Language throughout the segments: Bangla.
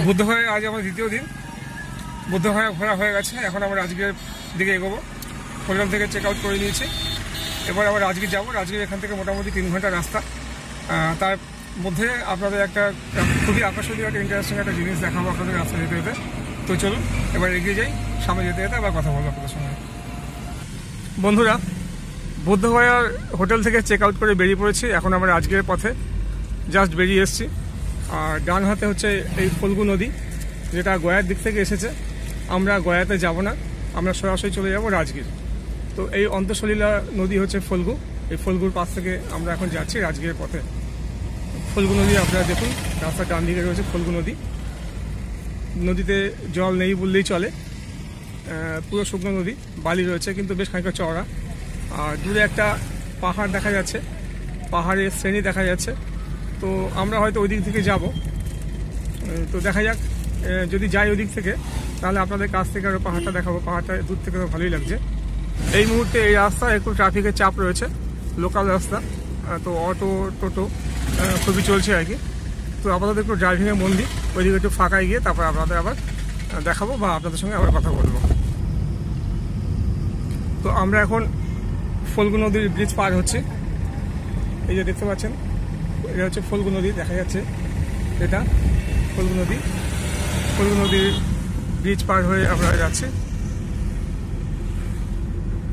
বুদ্ধগয়া আজ আমার দ্বিতীয় দিন। বুদ্ধগয়া ঘোরা হয়ে গেছে, এখন আমরা রাজগীরের দিকে এগোবো। হোটেল থেকে চেক আউট করে নিয়েছি, এবার আবার রাজগীর যাবো। রাজগীর এখান থেকে মোটামুটি 3 ঘন্টা রাস্তা। তার মধ্যে আপনাদের একটা খুবই আকর্ষণীয় একটা ইন্টারেস্টিং একটা জিনিস দেখাবো আপনাদের রাস্তা যেতে যেতে। তো চলুন এবার এগিয়ে যাই, সামনে যেতে যেতে আবার কথা বলবো আপনাদের সঙ্গে। বন্ধুরা, বুদ্ধগয়ার হোটেল থেকে চেক আউট করে বেরিয়ে পড়েছি। এখন আমরা রাজগীরের পথে জাস্ট বেরিয়ে এসেছি। আর ডান হাতে হচ্ছে এই ফল্গু নদী, যেটা গয়ার দিক থেকে এসেছে। আমরা গয়াতে যাব না, আমরা সরাসরি চলে যাব রাজগীর। তো এই অন্তঃসলীলা নদী হচ্ছে ফল্গু, এই ফল্গুর পাশ থেকে আমরা এখন যাচ্ছি রাজগীরের পথে। ফল্গু নদী আপনারা দেখুন, রাস্তার ডান দিকে রয়েছে ফল্গু নদী। নদীতে জল নেই বললেই চলে, পুরো শুকনো নদী, বালি রয়েছে কিন্তু বেশ খানিকটা চওড়া। আর দূরে একটা পাহাড় দেখা যাচ্ছে, পাহাড়ের শ্রেণী দেখা যাচ্ছে। তো আমরা হয়তো ওই দিক থেকে যাব। তো দেখা যাক, যদি যাই ওই দিক থেকে তাহলে আপনাদের কাছ থেকে আরও পাহাড়টা দেখাবো। পাহাড়টা দূর থেকে তো ভালোই লাগছে। এই মুহূর্তে এই রাস্তা একটু ট্রাফিকের চাপ রয়েছে, লোকাল রাস্তা, তো অটো টোটো খুবই চলছে আর কি। তো আপাতত একটু ড্রাইভিংয়ে মন দিই, ওইদিকে একটু ফাঁকায় গিয়ে তারপর আপনাদের আবার দেখাবো বা আপনাদের সঙ্গে আবার কথা বলবো। তো আমরা এখন ফল্গু নদীর ব্রিজ পার হচ্ছে। এই যে দেখতে পাচ্ছেন, এটা হচ্ছে ফল্গু নদী, দেখা যাচ্ছে এটা ফল্গু নদী। ফল্গু নদীর ব্রিজ পার হয়ে আমরা যাচ্ছি।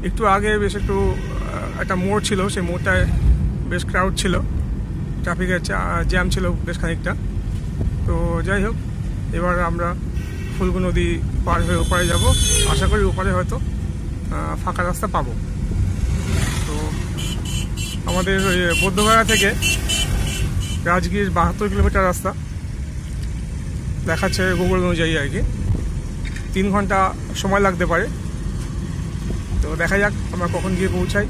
একটু আগে বেশ একটু একটা মোড় ছিল, সেই মোড়টায় বেশ ক্রাউড ছিল, ট্রাফিকের জ্যাম ছিল বেশ খানিকটা। তো যাই হোক, এবার আমরা ফল্গু নদী পার হয়ে ওপারে যাব। আশা করি ওপারে হয়তো ফাঁকা রাস্তা পাবো। তো আমাদের বুদ্ধগয়া থেকে রাজগীর 72 কিলোমিটার রাস্তা দেখাচ্ছে গুগল অনুযায়ী আর কি। 3 ঘন্টা সময় লাগতে পারে। তো দেখা যাক আমরা কখন গিয়ে পৌঁছাই।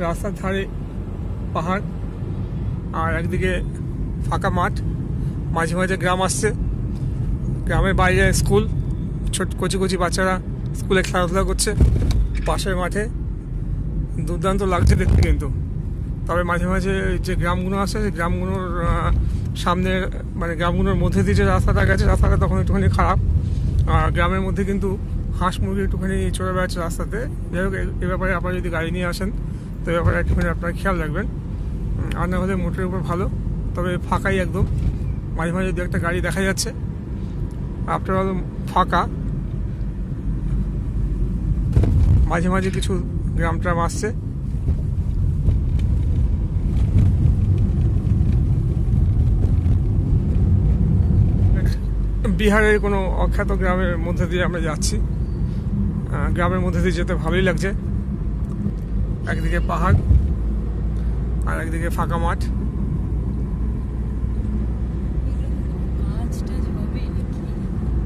রাস্তার ধারে পাহাড় আর একদিকে ফাঁকা মাঠ, মাঝে মাঝে গ্রাম আসছে। গ্রামের বাইরে স্কুল, ছোট কচি কচি বাচ্চারা স্কুলে খেলাধুলা করছে পাশের মাঠে। দুর্দান্ত লাগছে দেখতে কিন্তু। তবে মাঝে মাঝে যে গ্রামগুলো আছে, সেই গ্রামগুলোর সামনে মানে গ্রামগুলোর মধ্যে দিয়ে যে রাস্তাটা গেছে, রাস্তাটা তখন একটুখানি খারাপ। আর গ্রামের মধ্যে কিন্তু হাঁস মুরগি একটুখানি চড়ে বেড়াচ্ছে রাস্তাতে। যাই হোক, এ ব্যাপারে আপনারা যদি গাড়ি নিয়ে আসেন তো এ ব্যাপারে একটুখানি আপনারা খেয়াল রাখবেন। আর না হলে মোটরের উপর ভালো, তবে ফাঁকাই একদম। মাঝে মাঝে দু একটা গাড়ি দেখা যাচ্ছে, আফটার অল ফাঁকা। মাঝে মাঝে কিছু গ্রাম ট্রাম আসছে। বিহারের কোনো অখ্যাত গ্রামের মধ্যে দিয়ে আমরা যাচ্ছি। গ্রামের মধ্যে দিয়ে যেতে ভালোই লাগছে। একদিকে পাহাড় আর একদিকে ফাঁকা মাঠ।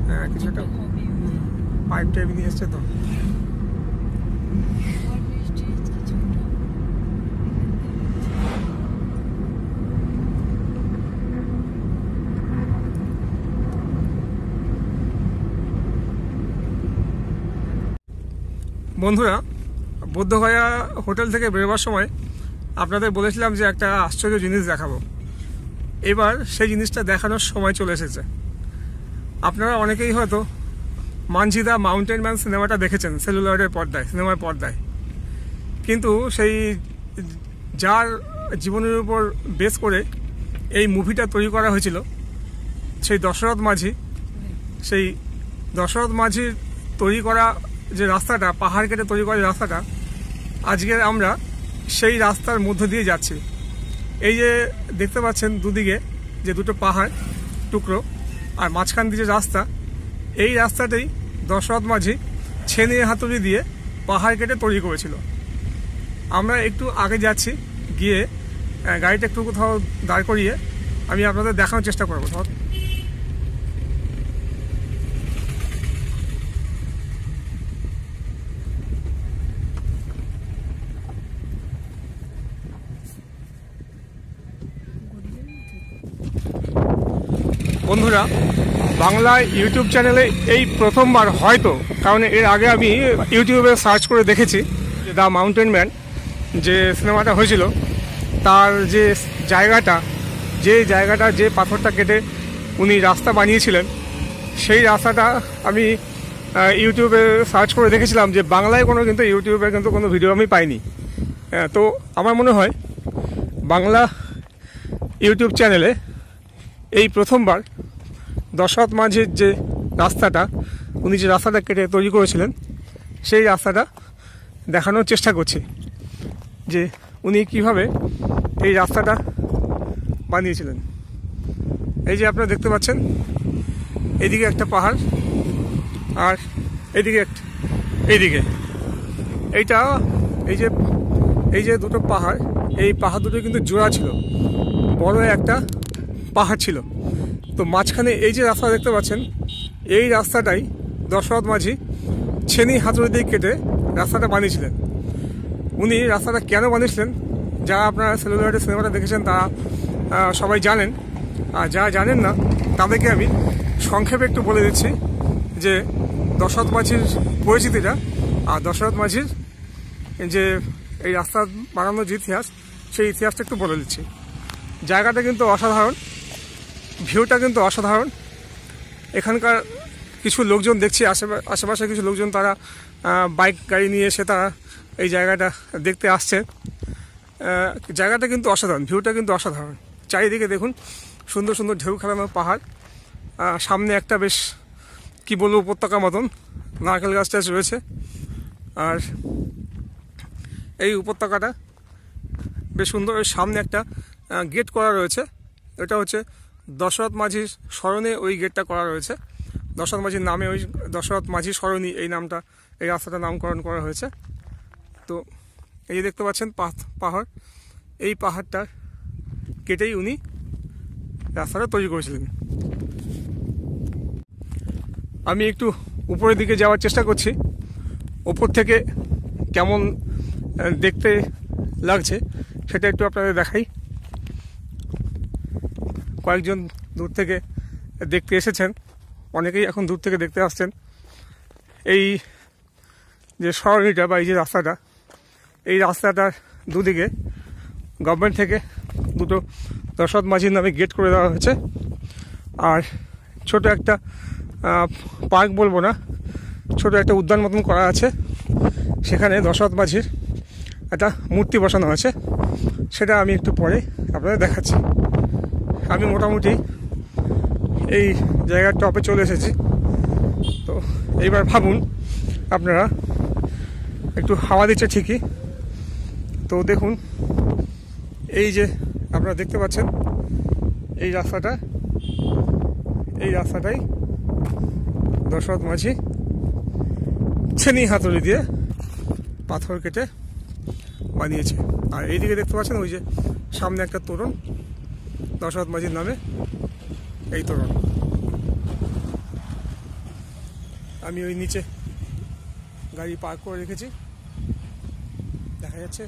হ্যাঁ, কিছু একটা পাইপ টাইপ নিয়ে এসছে তো। বন্ধুরা, বুদ্ধগয়া হোটেল থেকে বেরোবার সময় আপনাদের বলেছিলাম যে একটা আশ্চর্য জিনিস দেখাবো। এবার সেই জিনিসটা দেখানোর সময় চলে এসেছে। আপনারা অনেকেই হয়তো মানঝি দ্য মাউন্টেন ম্যান সিনেমাটা দেখেছেন সেলুলয়েডের পর্দায়, সিনেমার পর্দায়। কিন্তু সেই যার জীবনের উপর বেস করে এই মুভিটা তৈরি করা হয়েছিল, সেই দশরথ মাঝির তৈরি করা যে রাস্তাটা, পাহাড় কেটে তৈরি করা রাস্তাটা, আজকে আমরা সেই রাস্তার মধ্য দিয়ে যাচ্ছি। এই যে দেখতে পাচ্ছেন দুদিকে যে দুটো পাহাড় টুকরো আর মাঝখান দিয়ে যে রাস্তা, এই রাস্তাটাই দশরথ মাঝি ছেনে হাতুড়ি দিয়ে পাহাড় কেটে তৈরি করেছিল। আমরা একটু আগে যাচ্ছি, গিয়ে গাড়িটা একটু কোথাও দাঁড় করিয়ে আমি আপনাদের দেখানোর চেষ্টা করবো। বন্ধুরা, বাংলা ইউটিউব চ্যানেলে এই প্রথমবার হয়তো, কারণ এর আগে আমি ইউটিউবে সার্চ করে দেখেছি যে দ্য মাউন্টেন ম্যান যে সিনেমাটা হয়েছিল, তার যে জায়গাটা যে জায়গাটা, যে পাথরটা কেটে উনি রাস্তা বানিয়েছিলেন, সেই রাস্তাটা আমি ইউটিউবে সার্চ করে দেখেছিলাম যে বাংলায় কিন্তু ইউটিউবে কোনো ভিডিও আমি পাইনি। তো আমার মনে হয় বাংলা ইউটিউব চ্যানেলে এই প্রথমবার দশরথ মাঝির যে রাস্তাটা, উনি যে রাস্তাটা কেটে তৈরি করেছিলেন, সেই রাস্তাটা দেখানোর চেষ্টা করছি যে উনি কিভাবে এই রাস্তাটা বানিয়েছিলেন। এই যে আপনারা দেখতে পাচ্ছেন, এইদিকে একটা পাহাড় আর এইদিকে এইদিকে এই যে দুটো পাহাড়, এই পাহাড় দুটো কিন্তু জোড়া ছিল, বড় একটা পাহাড় ছিল। তো মাঝখানে এই যে রাস্তা দেখতে পাচ্ছেন, এই রাস্তাটাই দশরথ মাঝি ছেনি হাতুড়ি দিয়ে কেটে রাস্তাটা বানিয়েছিলেন। উনি রাস্তাটা কেন বানিয়েছিলেন, যারা আপনারা সেলুলয়েড সিনেমাটা দেখেছেন তারা সবাই জানেন, আর যারা জানেন না তাদেরকে আমি সংক্ষেপে একটু বলে দিচ্ছি যে দশরথ মাঝির পরিচিতিটা আর দশরথ মাঝির যে এই রাস্তা বানানোর যে ইতিহাস, সেই ইতিহাসটা একটু বলে দিচ্ছি। জায়গাটা কিন্তু অসাধারণ, ভিউটা কিন্তু অসাধারণ। এখানকার কিছু লোকজন দেখছি, আশেপাশে কিছু লোকজন তারা বাইক গাড়ি নিয়ে এসে তারা এই জায়গাটা দেখতে আসছে। জায়গাটা কিন্তু অসাধারণ, ভিউটা কিন্তু অসাধারণ। চারিদিকে দেখুন সুন্দর সুন্দর ঢেউ খেলানো পাহাড়, সামনে একটা বেশ কি বলবো উপত্যকা মতন নারকেল গাছ টাছ রয়েছে। আর এই উপত্যকাটা বেশ সুন্দর। ওই সামনে একটা গেট করা রয়েছে, এটা হচ্ছে দশরথ মাঝির স্মরণে ওই গেটটা করা রয়েছে। দশরথ মাঝির নামে ওই দশরথ মাঝি সরণি এই নামটা, এই রাস্তাটার নামকরণ করা হয়েছে। তো এই যে দেখতে পাচ্ছেন পাহাড়, এই পাহাড়টার কেটেই উনি রাস্তাটা তৈরি করেছিলেন। আমি একটু উপরের দিকে যাওয়ার চেষ্টা করছি, ওপর থেকে কেমন দেখতে লাগছে সেটা একটু আপনাদের দেখাই। কয়েকজন দূর থেকে দেখতে এসেছেন, অনেকেই এখন দূর থেকে দেখতে আসছেন। এই যে সরণিটা বা এই যে রাস্তাটা, এই রাস্তাটার দুদিকে গভর্নমেন্ট থেকে দুটো দশরথ মাঝির নামে গেট করে দেওয়া হয়েছে। আর ছোট একটা পার্ক বলবো না, ছোট একটা উদ্যান মতন করা আছে, সেখানে দশরথ মাঝির একটা মূর্তি বসানো আছে, সেটা আমি একটু পরে আপনাদের দেখাচ্ছি। আমি মোটামুটি এই জায়গার টপে চলে এসেছি। তো এইবার ভাবুন আপনারা, একটু হাওয়া দিচ্ছে ঠিকই, তো দেখুন এই যে আপনারা দেখতে পাচ্ছেন এই রাস্তাটাই দশরথ মাঝি ছেনি হাতুড়ি দিয়ে পাথর কেটে বানিয়েছে। আর এইদিকে দেখতে পাচ্ছেন ওই যে সামনে একটা তোরণ, দশরথ মাঝির নামে এই তোরণ। আমি ওই নিচে গাড়ি পার্ক করে রেখেছি, দেখা যাচ্ছে।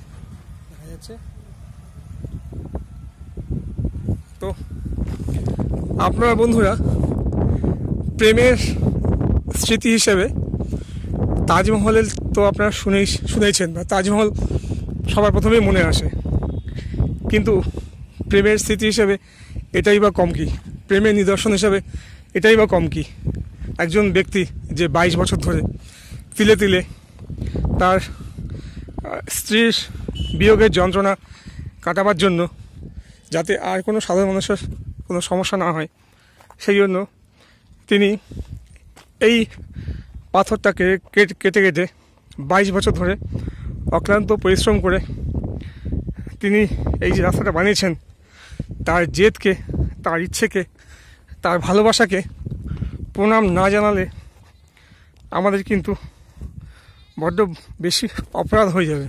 তো আপনারা বন্ধুরা, প্রেমের স্মৃতি হিসেবে তাজমহলের তো আপনারা শুনেছেন, বা তাজমহল সবার প্রথমেই মনে আসে, কিন্তু প্রেমের স্মৃতি হিসেবে এটাই বা কম কি, প্রেমের নিদর্শন হিসেবে এটাই বা কম কি, একজন ব্যক্তি যে 22 বছর ধরে তিলে তিলে তার স্ত্রীর বিয়োগের যন্ত্রণা কাটাবার জন্য, যাতে আর কোনো সাধারণ মানুষের কোনো সমস্যা না হয়, সেই জন্য তিনি এই পাথরটাকে কেটে 22 বছর ধরে অক্লান্ত পরিশ্রম করে তিনি এই যে রাস্তাটা বানিয়েছেন, তার জেদকে, তার ইচ্ছেকে, তার ভালোবাসাকে প্রণাম না জানালে আমাদের কিন্তু বড্ড বেশি অপরাধ হয়ে যাবে।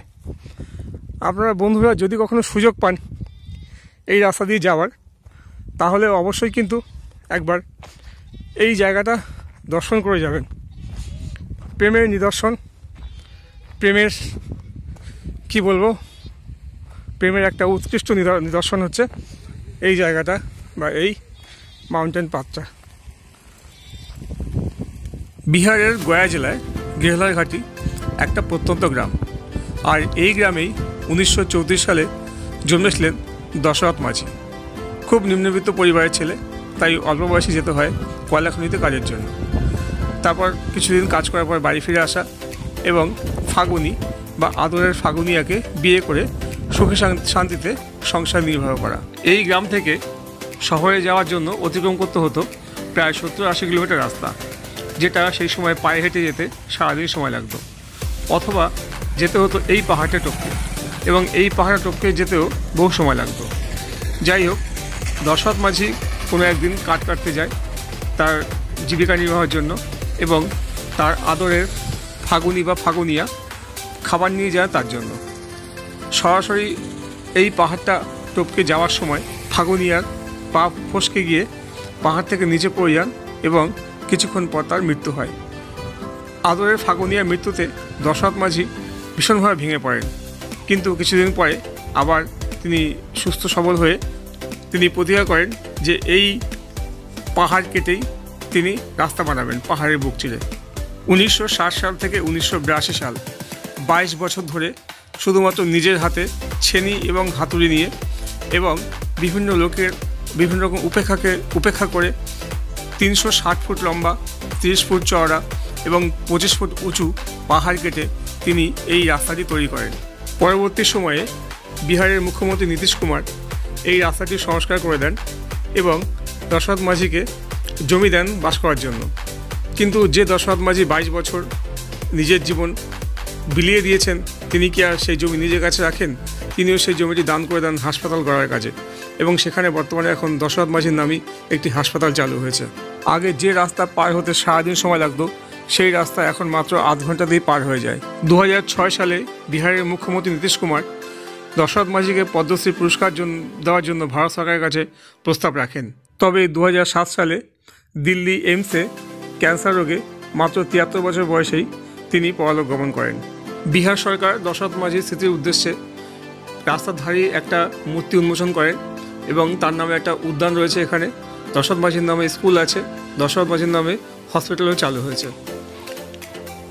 আপনারা বন্ধুরা যদি কখনো সুযোগ পান এই রাস্তা দিয়ে যাওয়ার, তাহলে অবশ্যই কিন্তু একবার এই জায়গাটা দর্শন করে যাবেন। প্রেমের নিদর্শন, প্রেমের কি বলবো, প্রেমের একটা উৎকৃষ্ট নিদর্শন হচ্ছে এই জায়গাটা বা এই মাউন্টেন পাথটা। বিহারের গয়া জেলায় গেহলার ঘাটি একটা প্রত্যন্ত গ্রাম, আর এই গ্রামেই 1934 সালে জন্মেছিলেন দশরথ মাঝি। খুব নিম্নবিত্ত পরিবারের ছেলে, তাই অল্প বয়সে যেতে হয় কয়লা খনিতে কাজের জন্য। তারপর কিছুদিন কাজ করার পর বাড়ি ফিরে আসা এবং ফাগুনি বা আদরের ফাগুনিয়াকে বিয়ে করে সুখে শান্তিতে সংসার নির্বাহ করা। এই গ্রাম থেকে শহরে যাওয়ার জন্য অতিক্রম করতে হতো প্রায় 70-80 কিলোমিটার রাস্তা, যেটা সেই সময় পায়ে হেঁটে যেতে সারাদিন সময় লাগতো, অথবা যেতে হতো এই পাহাড়টা টপকে, এবং এই পাহাড় টপকে যেতেও বহু সময় লাগতো। যাই হোক, দশরথ মাঝি কোনো একদিন কাঠ কাটতে যায় তার জীবিকা নির্বাহের জন্য, এবং তার আদরের ফাগুনি বা ফাগুনিয়া খাবার নিয়ে যায় তার জন্য। সরাসরি এই পাহাড়টা টপকে যাওয়ার সময় ফাগুনিয়ার পা ফসকে গিয়ে পাহাড় থেকে নিচে পড়ে যান এবং কিছুক্ষণ পর তার মৃত্যু হয়। আদরের ফাগুনিয়ার মৃত্যুতে দশরথ মাঝি ভীষণভাবে ভেঙে পড়েন, কিন্তু কিছুদিন পরে আবার তিনি সুস্থ সবল হয়ে তিনি প্রতিজ্ঞা করেন যে এই পাহাড় কেটেই তিনি রাস্তা বানাবেন পাহাড়ের বুক চিরে। 1960 সাল থেকে 1982 সাল 22 বছর ধরে শুধুমাত্র নিজের হাতে ছেনি এবং হাতুড়ি নিয়ে এবং বিভিন্ন লোকের বিভিন্ন রকম উপেক্ষা করে 360 ফুট লম্বা, 30 ফুট চওড়া এবং 25 ফুট উঁচু পাহাড় কেটে তিনি এই রাস্তাটি তৈরি করেন। পরবর্তী সময়ে বিহারের মুখ্যমন্ত্রী নীতিশ কুমার এই রাস্তাটি সংস্কার করে দেন এবং দশরথ মাঝিকে জমি দেন বাস করার জন্য। কিন্তু যে দশরথ মাঝি 22 বছর নিজের জীবন বিলিয়ে দিয়েছেন, তিনি কি আর সেই জমি নিজের কাছে রাখেন? তিনিও সেই জমিটি দান করে দেন হাসপাতাল গড়ার কাজে, এবং সেখানে বর্তমানে এখন দশরথ মাঝির নামই একটি হাসপাতাল চালু হয়েছে। আগে যে রাস্তা পার হতে সারাদিন সময় লাগতো, সেই রাস্তা এখন মাত্র আধ ঘন্টাতেই পার হয়ে যায়। 2006 সালে বিহারের মুখ্যমন্ত্রী নীতিশ কুমার দশরথ মাঝিকে পদ্মশ্রী পুরস্কার দেওয়ার জন্য ভারত সরকারের কাছে প্রস্তাব রাখেন। তবে 2007 সালে দিল্লি এইমসে ক্যান্সার রোগে মাত্র 73 বছর বয়সেই তিনি পরলোক গমন করেন। বিহার সরকার দশরথ মাঝির স্মৃতির উদ্দেশ্যে রাস্তার ধারে একটা মূর্তি উন্মোচন করেন এবং তার নামে একটা উদ্যান রয়েছে। এখানে দশরথ মাঝির নামে স্কুল আছে, দশরথ মাঝির নামে হসপিটালও চালু হয়েছে।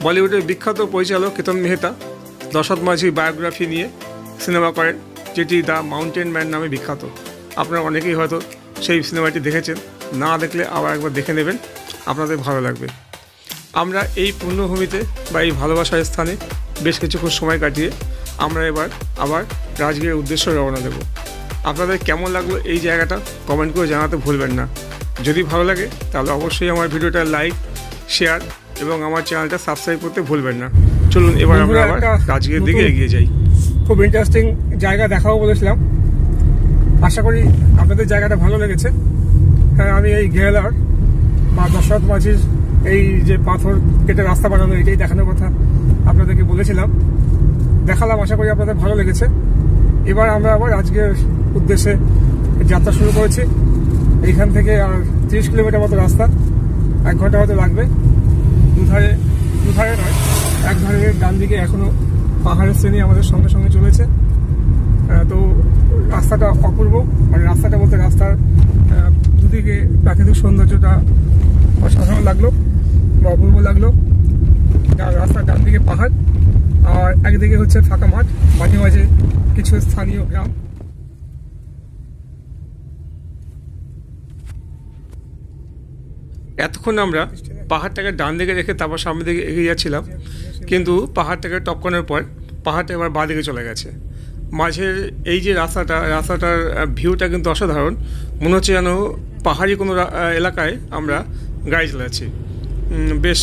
বলিউডের বিখ্যাত পরিচালক কেতন মেহতা দশরথ মাঝির বায়োগ্রাফি নিয়ে সিনেমা করেন, যেটি দ্য মাউন্টেন ম্যান নামে বিখ্যাত। আপনারা অনেকেই হয়তো সেই সিনেমাটি দেখেছেন, না দেখলে আবার একবার দেখে নেবেন, আপনাদের ভালো লাগবে। আমরা এই পুণ্যভূমিতে বা এই ভালোবাসার স্থানে বেশ কিছুক্ষণ সময় কাটিয়ে আমরা এবার আবার রাজগীরের উদ্দেশ্যে রওনা দেব। আপনাদের কেমন লাগলো এই জায়গাটা কমেন্ট করে জানাতে ভুলবেন না। যদি ভালো লাগে তাহলে অবশ্যই আমার ভিডিওটা লাইক, শেয়ার এবং আমার চ্যানেলটা সাবস্ক্রাইব করতে ভুলবেন না। চলুন এবার আমরা আবার রাজগীরের দিকে এগিয়ে যাই। খুব ইন্টারেস্টিং জায়গা দেখাবো বলেছিলাম, আশা করি আপনাদের জায়গাটা ভালো লেগেছে। হ্যাঁ, আমি এই গেলার বা দশরথ মাঝির এই যে পাথর কেটে রাস্তা বানানো, এটাই দেখানোর কথা আপনাদেরকে বলেছিলাম, দেখালাম। আশা করি আপনাদের ভালো লেগেছে। এবার আমরা আবার আজকের উদ্দেশ্যে যাত্রা শুরু করেছি। এইখান থেকে আর 30 কিলোমিটার মতো রাস্তা, 1 ঘন্টা হয়তো লাগবে। দুধারে নয়, এক ধারে ডান দিকে এখনো পাহাড়ের শ্রেণী আমাদের সঙ্গে সঙ্গে চলেছে। তো রাস্তাটা অপূর্ব, মানে রাস্তাটা বলতে রাস্তার দুদিকে প্রাকৃতিক সৌন্দর্যটা অসাধারণ লাগলো বা অপূর্ব লাগলো। রাস্তার ডান দিকে পাহাড় আর একদিকে হচ্ছে ফাঁকা মাঠ, মাঝে মাঝে কিছু স্থানীয় গ্রাম। এতক্ষণ আমরা পাহাড়টাকে ডান দিকে রেখে তারপর সামনের দিকে এগিয়ে যাচ্ছিলাম, কিন্তু পাহাড়টাকে টপকানোর পর পাহাড়টা এবার বাঁ দিকে চলে গেছে। মাঝের এই যে রাস্তাটার ভিউটা কিন্তু অসাধারণ, মনে হচ্ছে যেন পাহাড়ি কোনো এলাকায় আমরা গাড়ি চালাচ্ছি। বেশ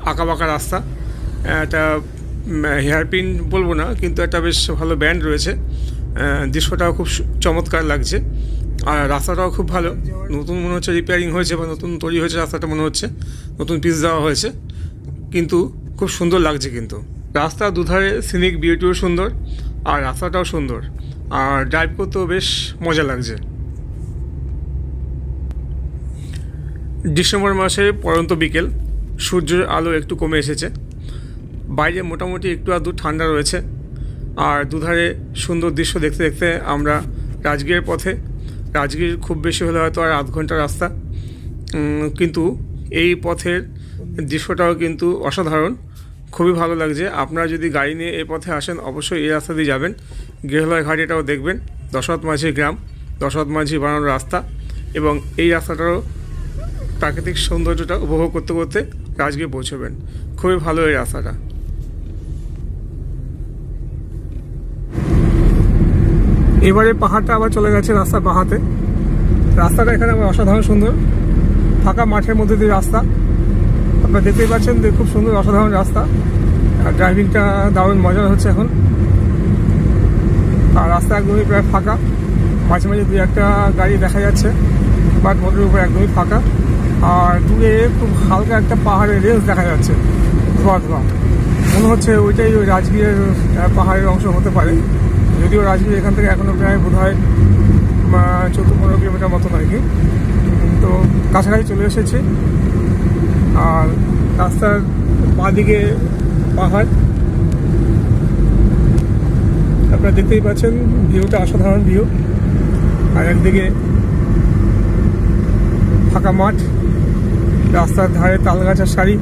আঁকাবাঁকা রাস্তা, একটা হেয়ারপিন বলবো না, কিন্তু একটা বেশ ভালো ব্যান্ড রয়েছে। দৃশ্যটাও খুব চমৎকার লাগছে, আর রাস্তাটাও খুব ভালো। নতুন মনে হচ্ছে রিপেয়ারিং হয়েছে বা নতুন তৈরি হয়েছে রাস্তাটা, মনে হচ্ছে নতুন পিচ দেওয়া হয়েছে, কিন্তু খুব সুন্দর লাগছে। কিন্তু রাস্তার দুধারে সিনিক বিউটিও সুন্দর, আর রাস্তাটাও সুন্দর, আর ড্রাইভ করতেও বেশ মজা লাগছে। ডিসেম্বর মাসে পরন্ত বিকেল, সূর্যের আলো একটু কমে এসেছে, বাইরে মোটামুটি একটু আধটু ঠান্ডা রয়েছে, আর দুধারে সুন্দর দৃশ্য দেখতে দেখতে আমরা রাজগীরের পথে। রাজগীর খুব বেশি হলে হয়তো আর আধ ঘন্টা রাস্তা, কিন্তু এই পথের দৃশ্যটাও কিন্তু অসাধারণ, খুবই ভালো লাগছে। আপনারা যদি গাড়ি নিয়ে এই পথে আসেন অবশ্যই এই রাস্তা দিয়ে যাবেন। গেরুয়া ঘাট এটাও দেখবেন, দশরথ মাঝির গ্রাম দশরথ মাঝি বানানোর রাস্তা, এবং এই রাস্তাটারও প্রাকৃতিক সৌন্দর্যটা উপভোগ করতে করতে রাজগীর পৌঁছবেন। খুবই ভালো এই রাস্তাটা। এবারে পাহাড়টা আবার চলে গেছে রাস্তা বাঁহাতে। রাস্তাটা এখানে আবার অসাধারণ সুন্দর, ফাঁকা মাঠের মধ্যে দিয়ে রাস্তা। আপনারা দেখতেই পাচ্ছেন যে খুব সুন্দর অসাধারণ রাস্তা, আর ড্রাইভিংটা দারুণ মজার হচ্ছে এখন। আর রাস্তা একদমই প্রায় ফাঁকা, মাঝে মাঝে দুই একটা গাড়ি দেখা যাচ্ছে, বাট মোটের উপর একদমই ফাঁকা। আর দূরে খুব হালকা একটা পাহাড়ের রেঞ্জ দেখা যাচ্ছে, ধোয়া ধোয়া। মনে হচ্ছে ওইটাই ওই রাজগীরের পাহাড়ের অংশ হতে পারে, যদিও রাজগীর এখান থেকে এখনও প্রায় বোধ হয় 14-15 কিলোমিটার মতো হয় কি। তো কাছাকাছি চলে এসেছি। আর রাস্তার বাঁদিকে পাহাড়, আপনারা দেখতেই পাচ্ছেন ভিউটা অসাধারণ ভিউ। আর একদিকে ফাঁকা মাঠ, রাস্তার ধারে তাল গাছের সারি,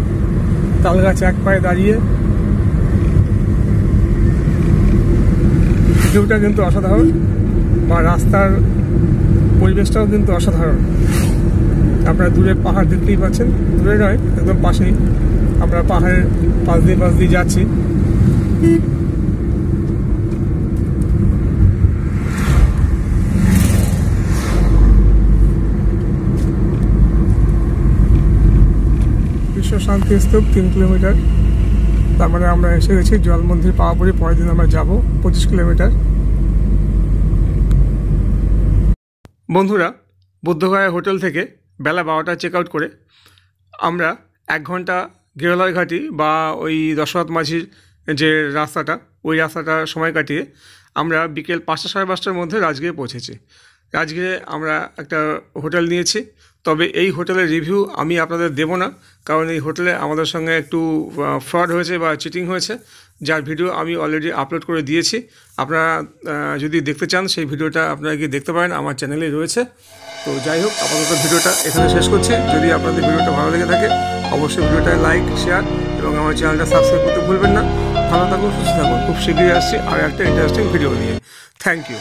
তাল গাছ এক পায়ে দাঁড়িয়ে। ভিউটা কিন্তু অসাধারণ, বা রাস্তার পরিবেশটাও কিন্তু অসাধারণ। আপনারা দূরে পাহাড় দেখতেই পাচ্ছেন, দূরে নয় একদম পাশেই। আমরা পাহাড়ের পাশ দিয়ে যাচ্ছি। বিশ্ব শান্তি স্তূপ 3 কিলোমিটার, তার মানে আমরা এসে গেছি জল মন্দির পাওয়াপুরি। পরের দিন আমরা যাব 25 কিলোমিটার। বন্ধুরা, বুদ্ধগয়া হোটেল থেকে বেলা 12টা চেক আউট করে আমরা 1 ঘন্টা গেরুলয় ঘাটি বা ওই দশরথ মাঝির যে রাস্তাটা, ওই রাস্তাটা সময় কাটিয়ে আমরা বিকেল 5টা সাড়ে 5টার মধ্যে রাজগীরে পৌঁছেছি। রাজগীরে আমরা একটা হোটেল নিয়েছি, তবে এই হোটেলের রিভিউ আমি আপনাদের দেব না, কারণ এই হোটেলে আমাদের সঙ্গে একটু ফ্রড হয়েছে বা চিটিং হয়েছে, যার ভিডিও আমি অলরেডি আপলোড করে দিয়েছি। আপনারা যদি দেখতে চান সেই ভিডিওটা আপনারা গিয়ে দেখতে পারেন, আমার চ্যানেলেই রয়েছে। তো যাই হোক, আপাতত ভিডিওটা এখানে শেষ করছি। যদি আপনাদের ভিডিওটা ভালো লেগে থাকে অবশ্যই ভিডিওটা লাইক, শেয়ার এবং আমার চ্যানেলটা সাবস্ক্রাইব করতে ভুলবেন না। ভালো থাকুন, সুস্থ থাকুন। খুব শীঘ্রই আসছি আর একটা ইন্টারেস্টিং ভিডিও নিয়ে। Thank you.